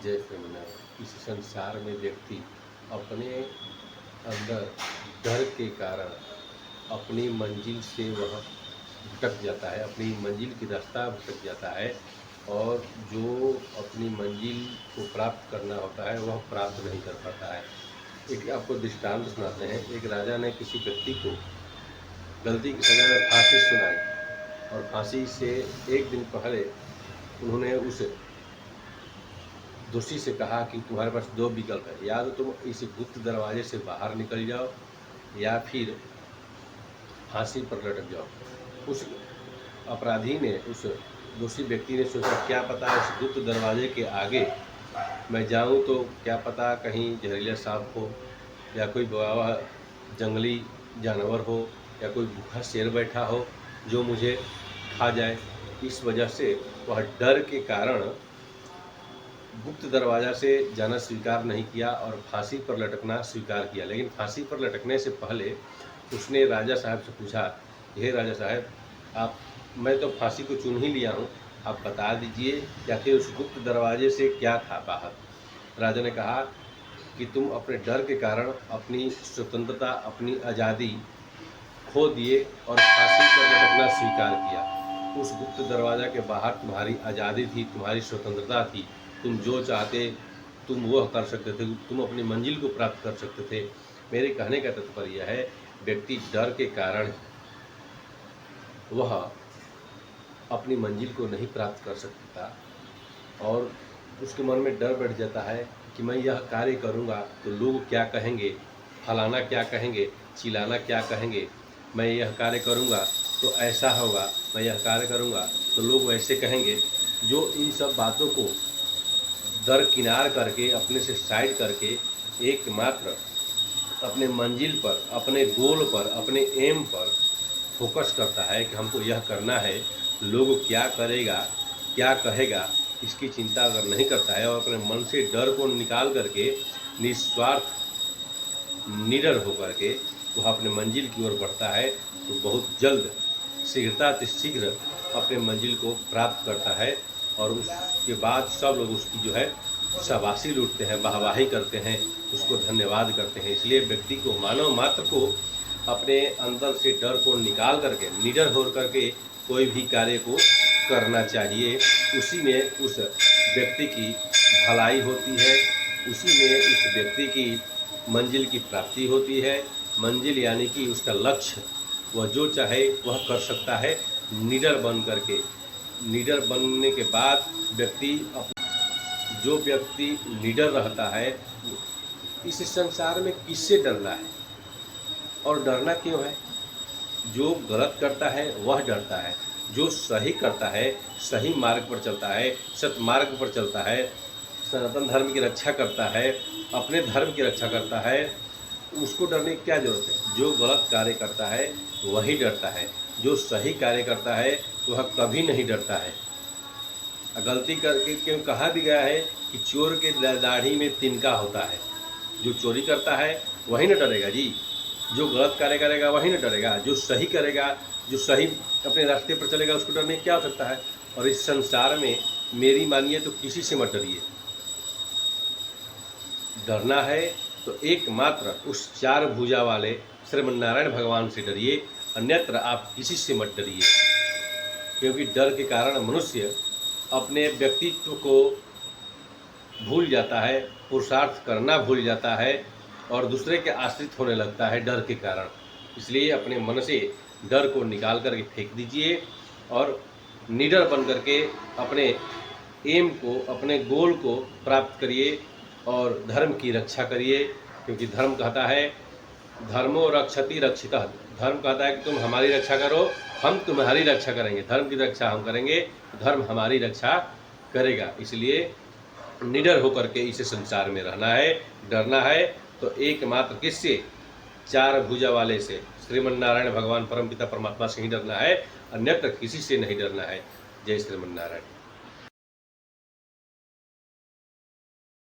जय श्रीमन्नारायण। इस संसार में व्यक्ति अपने अंदर डर के कारण अपनी मंजिल से वह भटक जाता है, अपनी मंजिल की रास्ता भटक जाता है और जो अपनी मंजिल को प्राप्त करना होता है वह प्राप्त नहीं कर पाता है। एक आपको दृष्टांत सुनाते हैं। एक राजा ने किसी व्यक्ति को गलती की सजा में फांसी सुनाई और फांसी से एक दिन पहले उन्होंने उस दोषी से कहा कि तुम्हारे पास दो विकल्प है, या तो तुम इस गुप्त दरवाजे से बाहर निकल जाओ या फिर फांसी पर लटक जाओ। उस अपराधी ने, उस दोषी व्यक्ति ने सोचा क्या पता इस गुप्त दरवाजे के आगे मैं जाऊं तो क्या पता कहीं जहरीला सांप हो या कोई भयावह जंगली जानवर हो या कोई भूखा शेर बैठा हो जो मुझे खा जाए। इस वजह से वह डर के कारण गुप्त दरवाजा से जाना स्वीकार नहीं किया और फांसी पर लटकना स्वीकार किया। लेकिन फांसी पर लटकने से पहले उसने राजा साहब से पूछा, हे राजा साहब, मैं तो फांसी को चुन ही लिया हूँ, आप बता दीजिए कि आखिर उस गुप्त दरवाजे से क्या था बाहर। राजा ने कहा कि तुम अपने डर के कारण अपनी स्वतंत्रता, अपनी आज़ादी खो दिए और फांसी पर लटकना स्वीकार किया। उस गुप्त दरवाजा के बाहर तुम्हारी आज़ादी थी, तुम्हारी स्वतंत्रता थी, तुम जो चाहते तुम वह कर सकते थे, तुम अपनी मंजिल को प्राप्त कर सकते थे। मेरे कहने का तात्पर्य यह है, व्यक्ति डर के कारण वह अपनी मंजिल को नहीं प्राप्त कर सकता और उसके मन में डर बैठ जाता है कि मैं यह कार्य करूँगा तो लोग क्या कहेंगे, फलाना क्या कहेंगे, चिल्लाना क्या कहेंगे, मैं यह कार्य करूँगा तो ऐसा होगा, मैं यह कार्य करूँगा तो लोग वैसे कहेंगे। जो इन सब बातों को दरकिनार करके, अपने से साइड करके एकमात्र अपने मंजिल पर, अपने गोल पर, अपने एम पर फोकस करता है कि हमको यह करना है, लोग क्या करेगा, क्या कहेगा, इसकी चिंता अगर नहीं करता है और अपने मन से डर को निकाल करके निस्वार्थ निडर होकर के वह अपने मंजिल की ओर बढ़ता है तो बहुत जल्द, शीघ्र अपने मंजिल को प्राप्त करता है और उसके बाद सब लोग उसकी जो है शाबाशी लूटते हैं, वाहवाही करते हैं, उसको धन्यवाद करते हैं। इसलिए व्यक्ति को, मानव मात्र को अपने अंदर से डर को निकाल करके, निडर हो करके कोई भी कार्य को करना चाहिए। उसी में उस व्यक्ति की भलाई होती है, उसी में उस व्यक्ति की मंजिल की प्राप्ति होती है। मंजिल यानी कि उसका लक्ष्य, वह जो चाहे वह कर सकता है निडर बन करके। निडर बनने के बाद जो व्यक्ति निडर रहता है, इस संसार में किससे डरना है और डरना क्यों है? जो गलत करता है वह डरता है, जो सही करता है, सही मार्ग पर चलता है, सतमार्ग पर चलता है, सनातन धर्म की रक्षा करता है, अपने धर्म की रक्षा करता है, उसको डरने की क्या जरूरत है? जो गलत कार्य करता है वही डरता है, जो सही कार्य करता है वह कभी नहीं डरता है। गलती करके क्यों कहा भी गया है कि चोर के दाढ़ी में तिनका होता है। जो चोरी करता है वही न डरेगा जी, जो गलत कार्य करेगा वही न डरेगा, जो सही करेगा, जो सही अपने रास्ते पर चलेगा उसको डरने की क्या हो सकता है। और इस संसार में मेरी मानिए तो किसी से मत डरिए। डरना है तो एकमात्र उस चार भुजा वाले श्रीमन्नारायण भगवान से डरिए, अन्यत्र आप किसी से मत डरिए। क्योंकि डर के कारण मनुष्य अपने व्यक्तित्व को भूल जाता है, पुरुषार्थ करना भूल जाता है और दूसरे के आश्रित होने लगता है डर के कारण। इसलिए अपने मन से डर को निकाल करके फेंक दीजिए और निडर बन करके अपने एम को, अपने गोल को प्राप्त करिए और धर्म की रक्षा करिए। क्योंकि धर्म कहता है, धर्मो रक्षति रक्षितः। धर्म कहता है कि तुम हमारी रक्षा करो, हम तुम्हारी रक्षा करेंगे। धर्म की रक्षा हम करेंगे, धर्म हमारी रक्षा करेगा। इसलिए निडर होकर के इस संसार में रहना है। डरना है तो एकमात्र किससे? चार भुजा वाले से, श्रीमन्नारायण भगवान परमपिता परमात्मा से ही डरना है, अन्यत्र किसी से नहीं डरना है। जय श्रीमन्नारायण।